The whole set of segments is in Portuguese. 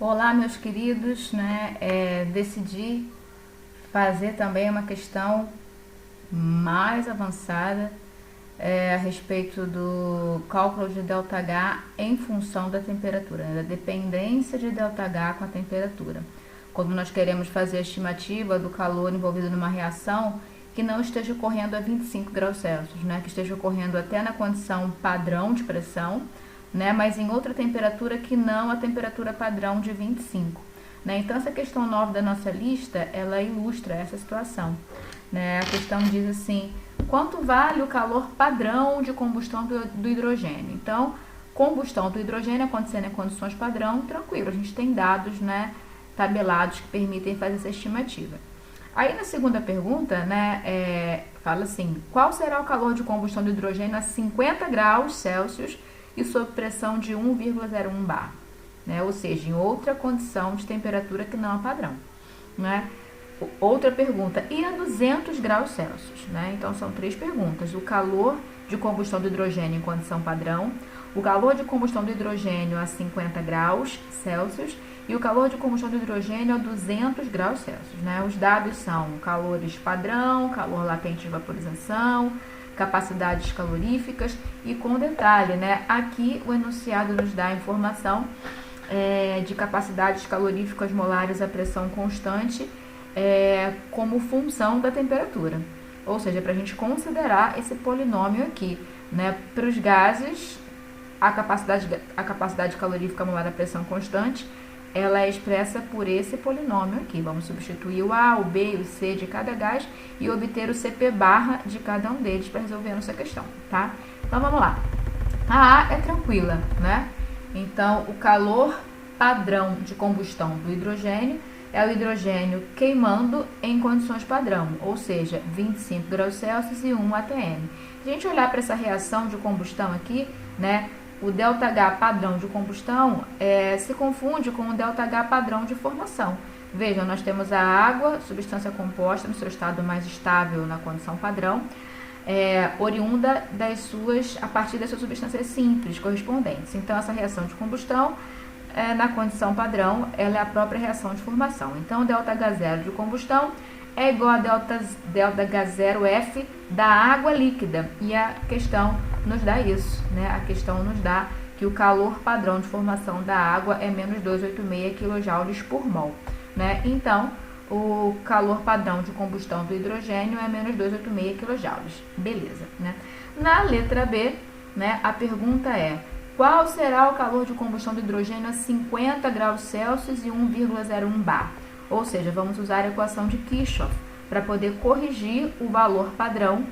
Olá, meus queridos, decidi fazer também uma questão mais avançada a respeito do cálculo de ΔH em função da temperatura, da dependência de ΔH com a temperatura. Quando nós queremos fazer a estimativa do calor envolvido numa reação que não esteja ocorrendo a 25 graus Celsius, que esteja ocorrendo até na condição padrão de pressão, mas em outra temperatura que não a temperatura padrão de 25. Então, essa questão 9 da nossa lista, ela ilustra essa situação. A questão diz assim, quanto vale o calor padrão de combustão do hidrogênio? Então, combustão do hidrogênio acontecendo em condições padrão, tranquilo, a gente tem dados tabelados que permitem fazer essa estimativa. Aí, na segunda pergunta, fala assim, qual será o calor de combustão do hidrogênio a 50 graus Celsius e sob pressão de 1,01 bar, ou seja, em outra condição de temperatura que não a padrão. Outra pergunta, e a 200 graus Celsius? Então, são três perguntas. O calor de combustão do hidrogênio em condição padrão, o calor de combustão do hidrogênio a 50 graus Celsius e o calor de combustão do hidrogênio a 200 graus Celsius. Os dados são calores padrão, calor latente de vaporização, capacidades caloríficas e com detalhe, aqui o enunciado nos dá a informação de capacidades caloríficas molares a pressão constante como função da temperatura. Ou seja, para a gente considerar esse polinômio aqui, para os gases, a capacidade calorífica molar a pressão constante, ela é expressa por esse polinômio aqui. Vamos substituir o A, o B e o C de cada gás e obter o CP barra de cada um deles para resolver a nossa questão, tá? Então, vamos lá. A A é tranquila, Então, o calor padrão de combustão do hidrogênio é o hidrogênio queimando em condições padrão, ou seja, 25 graus Celsius e 1 atm. Se a gente olhar para essa reação de combustão aqui, o ΔH padrão de combustão se confunde com o ΔH padrão de formação. Vejam, nós temos a água, substância composta no seu estado mais estável na condição padrão, oriunda a partir das suas substâncias simples correspondentes. Então, essa reação de combustão, na condição padrão, ela é a própria reação de formação. Então, o ΔH0 de combustão é igual a ΔH0F da água líquida. E a questão nos dá isso, A questão nos dá que o calor padrão de formação da água é menos 286 kJ por mol, Então, o calor padrão de combustão do hidrogênio é menos 286 kJ. Beleza, Na letra B, a pergunta é, qual será o calor de combustão do hidrogênio a 50 graus Celsius e 1,01 bar? Ou seja, vamos usar a equação de Kirchhoff para poder corrigir o valor padrão,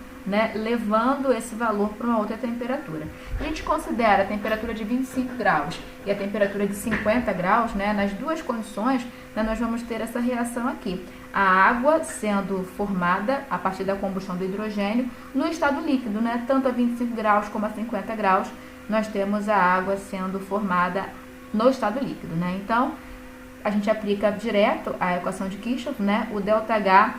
levando esse valor para uma outra temperatura. A gente considera a temperatura de 25 graus e a temperatura de 50 graus, nas duas condições, nós vamos ter essa reação aqui. A água sendo formada a partir da combustão do hidrogênio no estado líquido, tanto a 25 graus como a 50 graus, nós temos a água sendo formada no estado líquido, Então, a gente aplica direto a equação de Kirchhoff, o ΔH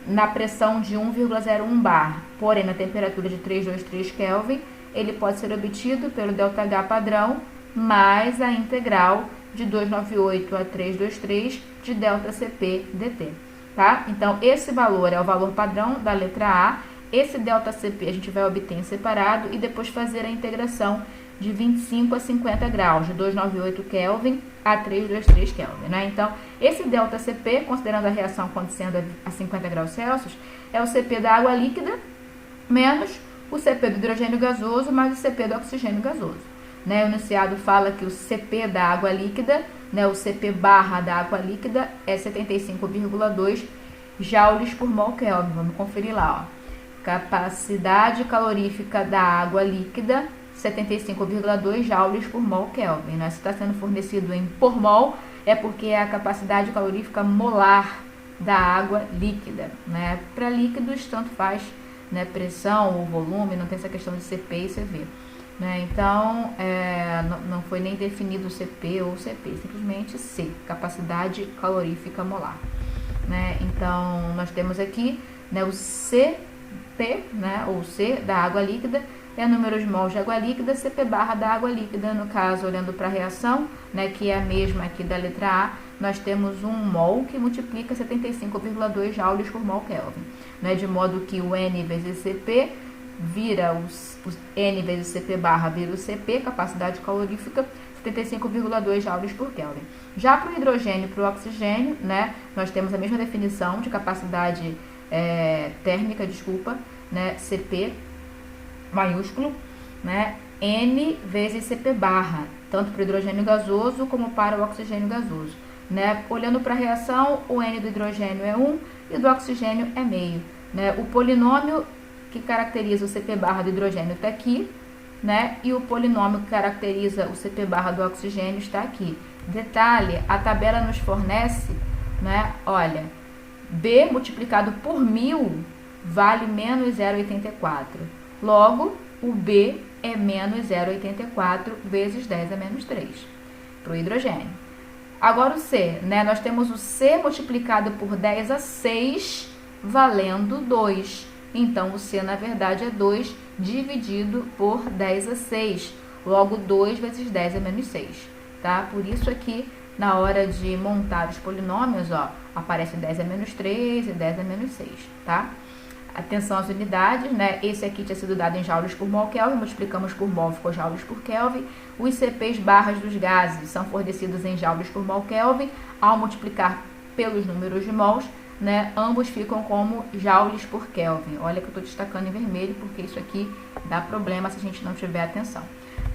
na pressão de 1,01 bar, porém na temperatura de 323 Kelvin, ele pode ser obtido pelo ΔH padrão mais a integral de 298 a 323 de ΔCP dt, tá? Então, esse valor é o valor padrão da letra A, esse ΔCP a gente vai obter em separado e depois fazer a integração de 25 a 50 graus, de 298 Kelvin a 323 Kelvin, Então, esse ΔCP, considerando a reação acontecendo a 50 graus Celsius, é o CP da água líquida menos o CP do hidrogênio gasoso mais o CP do oxigênio gasoso. O enunciado fala que o CP da água líquida, o CP barra da água líquida é 75,2 joules por mol Kelvin. Vamos conferir lá, Capacidade calorífica da água líquida, 75,2 joules por mol Kelvin. Se está sendo fornecido em por mol, é porque é a capacidade calorífica molar da água líquida. Para líquidos, tanto faz pressão ou volume, não tem essa questão de CP e CV. Então, não foi nem definido CP ou CP, simplesmente C, capacidade calorífica molar. Então, nós temos aqui o CP, ou C da água líquida, é números mols de água líquida, CP barra da água líquida. No caso, olhando para a reação, né, que é a mesma aqui da letra A, nós temos um mol que multiplica 75,2 joules por mol Kelvin, né, de modo que o N vezes CP vira o N vezes CP barra vira o CP, capacidade calorífica, 75,2 joules por Kelvin. Já para o hidrogênio e para o oxigênio, né, nós temos a mesma definição de capacidade térmica, né, CP maiúsculo, né, N vezes CP barra, tanto para o hidrogênio gasoso como para o oxigênio gasoso. Né? Olhando para a reação, o N do hidrogênio é 1 e do oxigênio é meio. Né? O polinômio que caracteriza o CP barra do hidrogênio está aqui, né? E o polinômio que caracteriza o CP barra do oxigênio está aqui. Detalhe, a tabela nos fornece, né? Olha, B multiplicado por 1000 vale menos 0,84. Logo, o B é menos 0,84 vezes 10 a menos 3 para o hidrogênio. Agora o C, né? Nós temos o C multiplicado por 10 a 6 valendo 2. Então, o C, na verdade, é 2 dividido por 10 a 6. Logo, 2 vezes 10 a menos 6. Tá? Por isso aqui, na hora de montar os polinômios, ó, aparece 10 a menos 3 e 10 a menos 6. Tá? Atenção às unidades, né? Esse aqui tinha sido dado em joules por mol Kelvin, multiplicamos por mol, ficou joules por Kelvin. Os CPs barras dos gases são fornecidos em joules por mol Kelvin. Ao multiplicar pelos números de mols, né, ambos ficam como joules por Kelvin. Olha que eu estou destacando em vermelho, porque isso aqui dá problema se a gente não tiver atenção.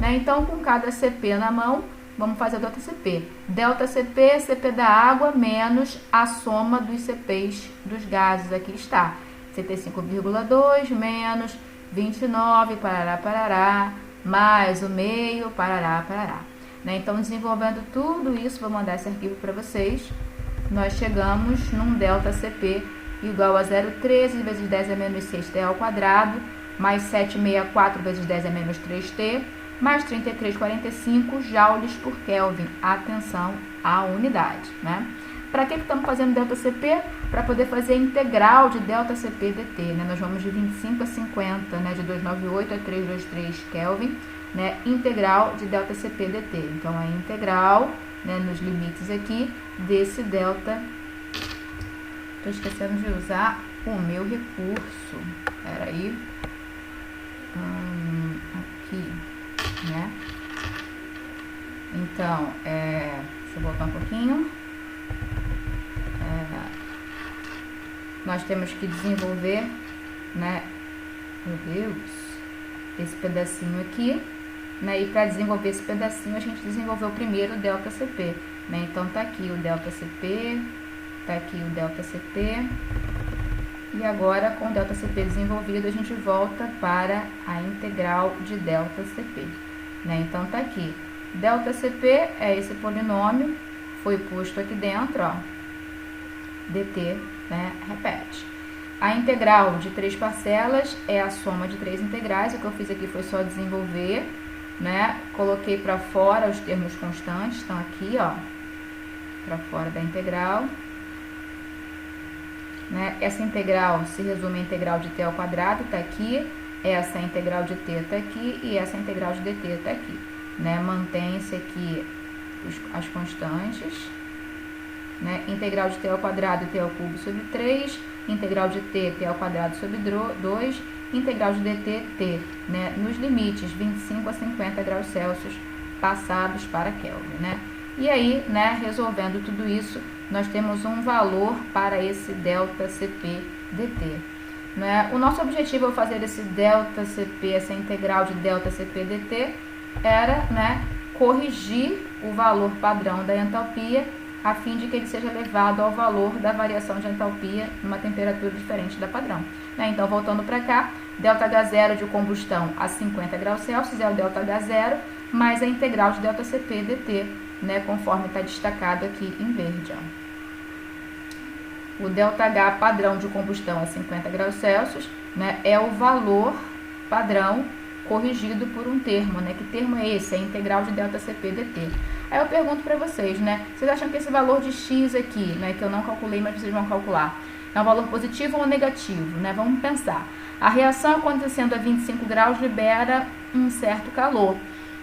Né? Então, com cada CP na mão, vamos fazer o delta CP. Delta CP, CP da água, menos a soma dos CPs dos gases. Aqui está. 75,2 menos 29, parará, parará, mais o meio, parará, parará. Né? Então, desenvolvendo tudo isso, vou mandar esse arquivo para vocês. Nós chegamos num delta CP igual a 0,13 vezes 10 a menos 6t ao quadrado, mais 764 vezes 10 a menos 3t, mais 33,45 joules por Kelvin. Atenção à unidade, né? Para que estamos fazendo delta CP? Para poder fazer a integral de delta CP dt, né? Nós vamos de 25 a 50, né? De 298 a 323 Kelvin, né? Integral de delta CP dt. Então, a integral, né, nos limites aqui, desse delta. Estou esquecendo de usar o meu recurso. Espera aí. Aqui, né? Então, deixa eu voltar um pouquinho. Nós temos que desenvolver, né? Meu Deus, esse pedacinho aqui, né? E para desenvolver esse pedacinho, a gente desenvolveu primeiro o delta CP, né? Então, tá aqui o delta CP, tá aqui o delta CP. E agora, com o delta CP desenvolvido, a gente volta para a integral de delta CP, né? Então, tá aqui. Delta CP é esse polinômio, foi posto aqui dentro, ó. dt, né? Repete. A integral de 3 parcelas é a soma de 3 integrais. O que eu fiz aqui foi só desenvolver, né? Coloquei para fora os termos constantes, estão aqui, ó, para fora da integral. Né? Essa integral se resume a integral de t ao quadrado, está aqui. Essa integral de t está aqui e essa integral de dt está aqui. Né? Mantém-se aqui as constantes. Né? Integral de t ao quadrado, t ao cubo sobre 3. Integral de t, t ao quadrado sobre 2. Integral de dt, t. Né? Nos limites 25 a 50 graus Celsius passados para Kelvin. Né? E aí, né, resolvendo tudo isso, nós temos um valor para esse delta CP dt. Né? O nosso objetivo ao fazer esse delta CP, essa integral de delta CP dt, era, né, corrigir o valor padrão da entalpia, a fim de que ele seja levado ao valor da variação de entalpia numa temperatura diferente da padrão. Né? Então, voltando para cá, delta H0 de combustão a 50 graus Celsius é o delta H0, mais a integral de delta CP dt, né, conforme está destacado aqui em verde. Ó. O delta H padrão de combustão a 50 graus Celsius, né, é o valor padrão corrigido por um termo, né? Que termo é esse? É a integral de delta CP dt. Aí eu pergunto para vocês, né? Vocês acham que esse valor de x aqui, né, que eu não calculei, mas vocês vão calcular, É um valor positivo ou negativo, né? Vamos pensar. A reação acontecendo a 25 graus libera um certo calor,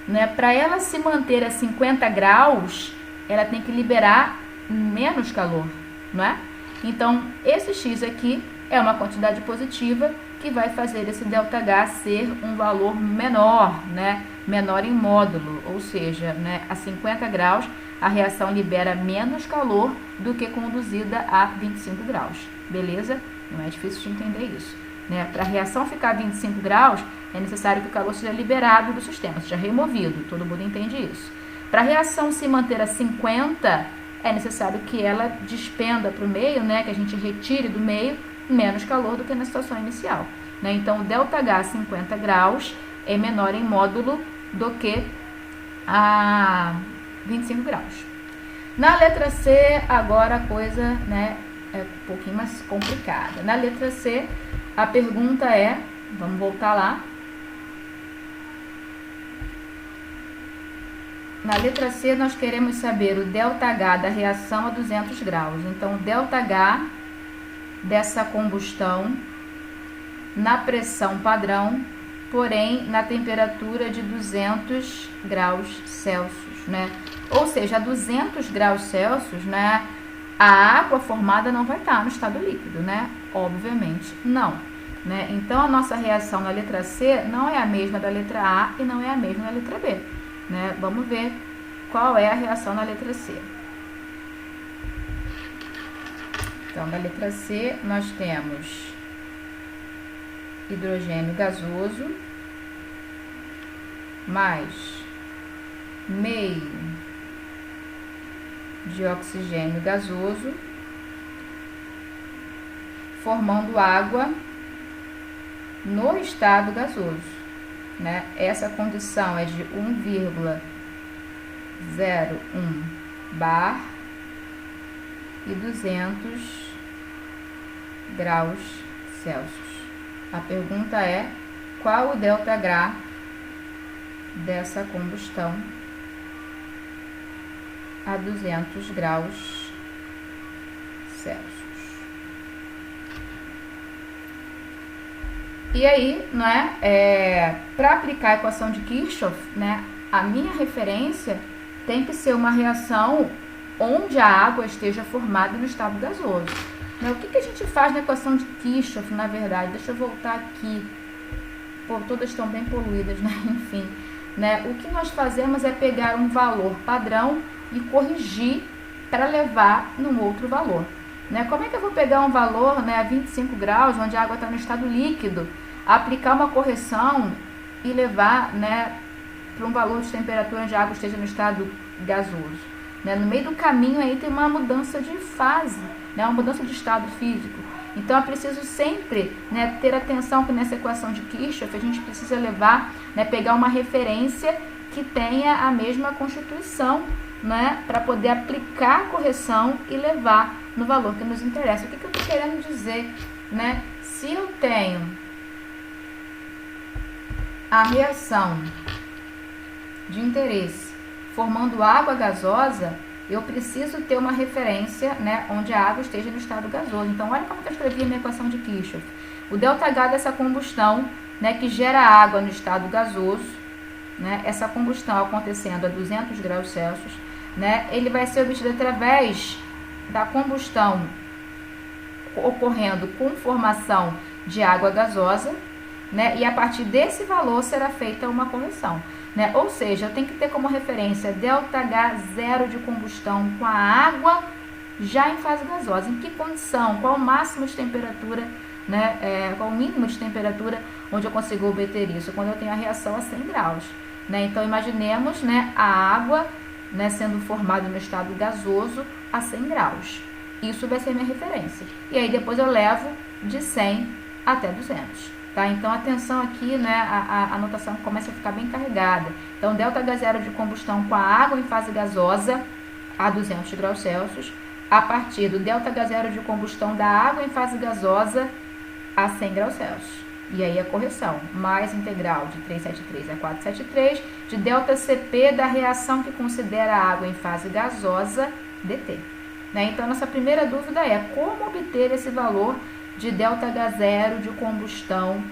né? Para ela se manter a 50 graus, ela tem que liberar menos calor, não é? Então, esse X aqui é uma quantidade positiva que vai fazer esse ΔH ser um valor menor, né? Menor em módulo, ou seja, né, a 50 graus a reação libera menos calor do que conduzida a 25 graus, beleza? Não é difícil de entender isso, né? Para a reação ficar a 25 graus, é necessário que o calor seja liberado do sistema, seja removido, todo mundo entende isso. Para a reação se manter a 50, é necessário que ela despenda para o meio, né, que a gente retire do meio menos calor do que na situação inicial, né? Então, o ΔH a 50 graus é menor em módulo do que a 25 graus. Na letra C, agora a coisa, né, é um pouquinho mais complicada. Na letra C, a pergunta é, vamos voltar lá. Na letra C, nós queremos saber o ΔH da reação a 200 graus. Então, o ΔH dessa combustão na pressão padrão, porém na temperatura de 200 graus Celsius, né? Ou seja, a 200 graus Celsius, né, a água formada não vai estar no estado líquido, né? Obviamente não, né? Então, a nossa reação na letra C não é a mesma da letra A e não é a mesma da letra B, né? Vamos ver qual é a reação na letra C. Então, na letra C, nós temos hidrogênio gasoso mais meio de oxigênio gasoso, formando água no estado gasoso, né? Essa condição é de 1,01 bar e 200 graus Celsius. A pergunta é, qual o ΔH dessa combustão a 200 graus Celsius? E aí, né, para aplicar a equação de Kirchhoff, né, a minha referência tem que ser uma reação onde a água esteja formada no estado gasoso. Né, o que a gente faz na equação de Kirchhoff, na verdade? Deixa eu voltar aqui. Pô, todas estão bem poluídas, né? Enfim, né, o que nós fazemos é pegar um valor padrão e corrigir para levar num outro valor. Né? Como é que eu vou pegar um valor, né, a 25 graus, onde a água está no estado líquido, aplicar uma correção e levar, né, para um valor de temperatura onde a água esteja no estado gasoso? Né? No meio do caminho aí tem uma mudança de fase, né, uma mudança de estado físico. Então, é preciso sempre, né, ter atenção que nessa equação de Kirchhoff a gente precisa levar, né, pegar uma referência que tenha a mesma constituição, né, para poder aplicar a correção e levar no valor que nos interessa. O que eu estou querendo dizer? Né? Se eu tenho a reação de interesse formando água gasosa, eu preciso ter uma referência, né, onde a água esteja no estado gasoso. Então, olha como eu escrevi a minha equação de Kirchhoff. O ΔH dessa combustão, né, que gera água no estado gasoso, né, essa combustão acontecendo a 200 graus Celsius, né, ele vai ser obtido através da combustão ocorrendo com formação de água gasosa, né, e a partir desse valor será feita uma correção. Né? Ou seja, eu tenho que ter como referência ΔH zero de combustão com a água já em fase gasosa. Em que condição? Qual o máximo de temperatura, né? Qual o mínimo de temperatura onde eu consigo obter isso? Quando eu tenho a reação a 100 graus. Né? Então, imaginemos, né, a água, né, sendo formada no estado gasoso a 100 graus. Isso vai ser minha referência. E aí depois eu levo de 100 até 200. Tá? Então, atenção aqui, né, a anotação começa a ficar bem carregada. Então, ΔH zero de combustão com a água em fase gasosa a 200 graus Celsius, a partir do ΔH zero de combustão da água em fase gasosa a 100 graus Celsius. E aí a correção, mais integral de 373 a 473, de ΔCP da reação que considera a água em fase gasosa, dt. né? Então, nossa primeira dúvida é como obter esse valor de ΔH0 de combustão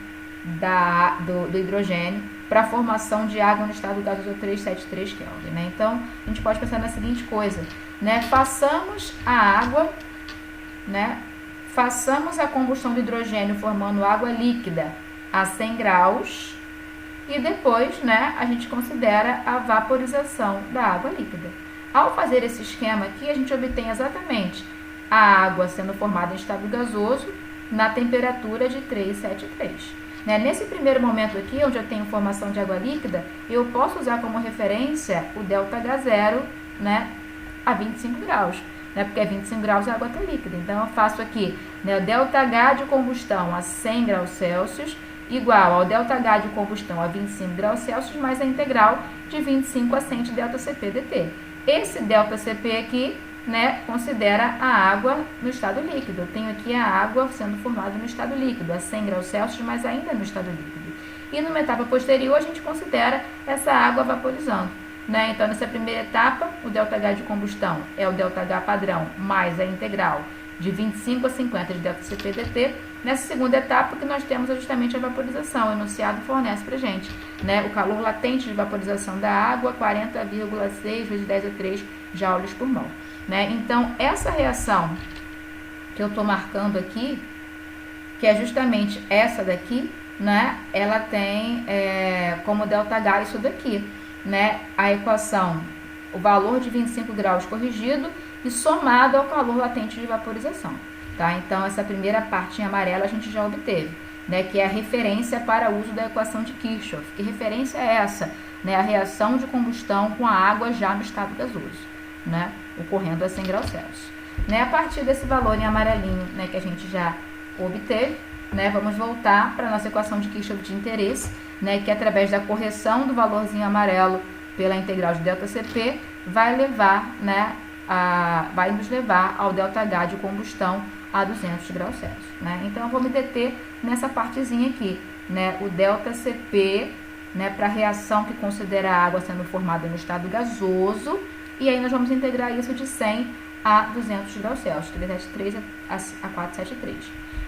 do hidrogênio para a formação de água no estado gasoso a 373 Kelvin, né? Então, a gente pode pensar na seguinte coisa, né? Façamos a água, né? Façamos a combustão do hidrogênio formando água líquida a 100 graus e depois, né, a gente considera a vaporização da água líquida. Ao fazer esse esquema aqui, a gente obtém exatamente a água sendo formada em estado gasoso na temperatura de 373. Né? Nesse primeiro momento aqui, onde eu tenho formação de água líquida, eu posso usar como referência o ΔH0, né, a 25 graus. Né, porque a 25 graus a água está líquida. Então, eu faço aqui, né, o ΔH de combustão a 100 graus Celsius igual ao ΔH de combustão a 25 graus Celsius mais a integral de 25 a 100 de ΔCP dt. Esse ΔCP aqui, né, considera a água no estado líquido. Eu tenho aqui a água sendo formada no estado líquido, a 100 graus Celsius, mas ainda no estado líquido. E numa etapa posterior, a gente considera essa água vaporizando. Né? Então, nessa primeira etapa, o ΔH de combustão é o ΔH padrão mais a integral de 25 a 50 de ΔCP dt. Nessa segunda etapa, o que nós temos é justamente a vaporização. O enunciado fornece para a gente, né, o calor latente de vaporização da água, 40,6 vezes 10 a 3 joules por mol. Né? Então, essa reação que eu estou marcando aqui, que é justamente essa daqui, né, ela tem como ΔH isso daqui. Né, a equação, o valor de 25 graus corrigido e somado ao calor latente de vaporização. Tá? Então, essa primeira parte em amarelo a gente já obteve, né, que é a referência para o uso da equação de Kirchhoff. Que referência é essa? Né, a reação de combustão com a água já no estado gasoso, né, ocorrendo a 100 graus Celsius. Né, a partir desse valor em amarelinho, né, que a gente já obteve, né, vamos voltar para a nossa equação de Kirchhoff de interesse, né, que através da correção do valorzinho amarelo pela integral de ΔCP vai nos levar ao ΔH de combustão a 200 graus Celsius. Né? Então, eu vou me deter nessa partezinha aqui, né, o ΔCP, né, para a reação que considera a água sendo formada no estado gasoso, e aí nós vamos integrar isso de 100 a 200 graus Celsius, 373 a 473.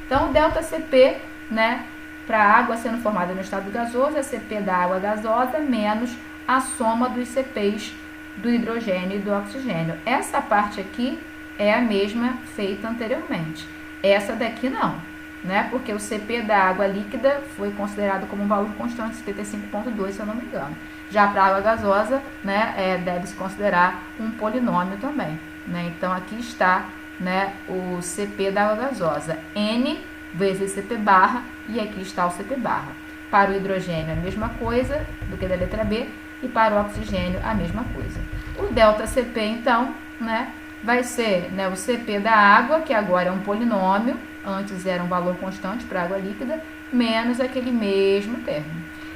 Então, o ΔCP, né, para a água sendo formada no estado gasoso, é CP da água gasosa menos a soma dos CPs do hidrogênio e do oxigênio. Essa parte aqui é a mesma feita anteriormente. Essa daqui não, né? Porque o CP da água líquida foi considerado como um valor constante, 75,2, se eu não me engano. Já para a água gasosa, né, deve-se considerar um polinômio também. Né? Então, aqui está, né, o CP da água gasosa, N vezes CP barra, e aqui está o CP barra. Para o hidrogênio, a mesma coisa do que da letra B, e para o oxigênio, a mesma coisa. O ΔCP, então, né, vai ser, né, o CP da água, que agora é um polinômio, antes era um valor constante para a água líquida, menos aquele mesmo termo.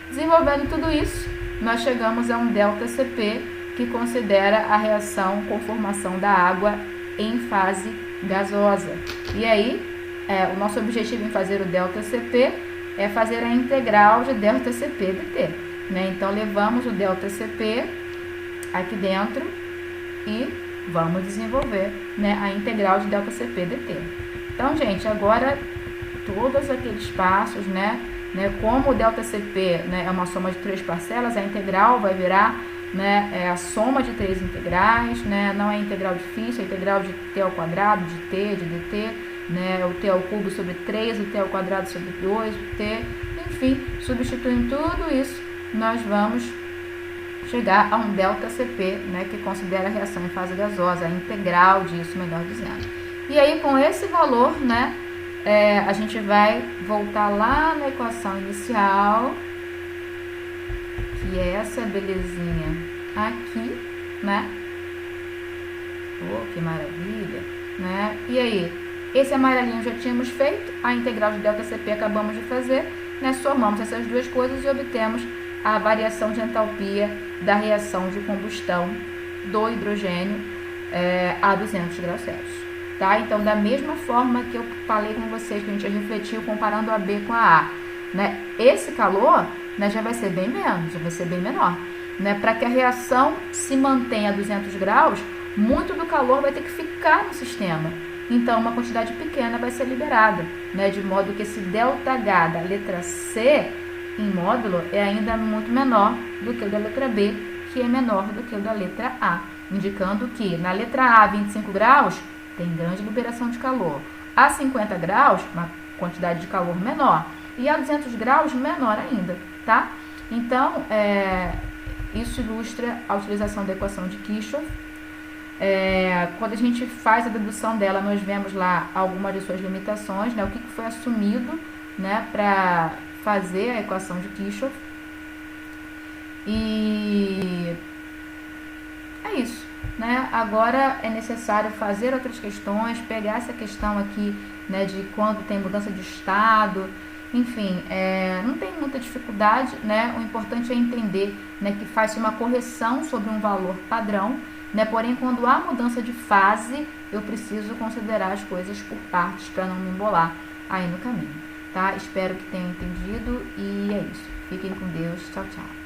Desenvolvendo tudo isso, nós chegamos a um ΔCP, que considera a reação com formação da água em fase gasosa. E aí, o nosso objetivo em fazer o ΔCP é fazer a integral de ΔCP dt. Né? Então, levamos o ΔCP aqui dentro e vamos desenvolver, né, a integral de ΔCP dt. Então, gente, agora todos aqueles passos, né, como o ΔCP, né, é uma soma de 3 parcelas, a integral vai virar, né, a soma de 3 integrais, né, não é integral difícil, é integral de t ao quadrado, de t, de dt, né, o t ao cubo sobre 3, o t ao quadrado sobre 2, o t, enfim, substituindo tudo isso, nós vamos chegar a um ΔCP, né, que considera a reação em fase gasosa, a integral disso, melhor dizendo. E aí, com esse valor, né, a gente vai voltar lá na equação inicial, que é essa belezinha aqui, né? Oh, que maravilha, né? E aí, esse amarelinho já tínhamos feito, a integral de ΔCP acabamos de fazer, né? Somamos essas duas coisas e obtemos a variação de entalpia da reação de combustão do hidrogênio a 200 graus Celsius. Tá? Então, da mesma forma que eu falei com vocês, que a gente já refletiu comparando a B com a A, né? Esse calor, né, já vai ser bem menos, já vai ser bem menor. Né? Para que a reação se mantenha a 200 graus, muito do calor vai ter que ficar no sistema. Então, uma quantidade pequena vai ser liberada, né? De modo que esse ΔH da letra C em módulo é ainda muito menor do que o da letra B, que é menor do que o da letra A, indicando que na letra A, 25 graus, tem grande liberação de calor. A 50 graus, uma quantidade de calor menor. E a 200 graus, menor ainda, tá? Então, isso ilustra a utilização da equação de Kirchhoff. Quando a gente faz a dedução dela, nós vemos lá algumas de suas limitações, né? O que foi assumido, né, para fazer a equação de Kirchhoff. E é isso, né? Agora é necessário fazer outras questões, pegar essa questão aqui, né, de quando tem mudança de estado, enfim, não tem muita dificuldade, né? O importante é entender, né, que faz uma correção sobre um valor padrão, né? Porém, quando há mudança de fase, eu preciso considerar as coisas por partes para não me embolar aí no caminho, tá? Espero que tenham entendido e é isso. Fiquem com Deus. Tchau, tchau.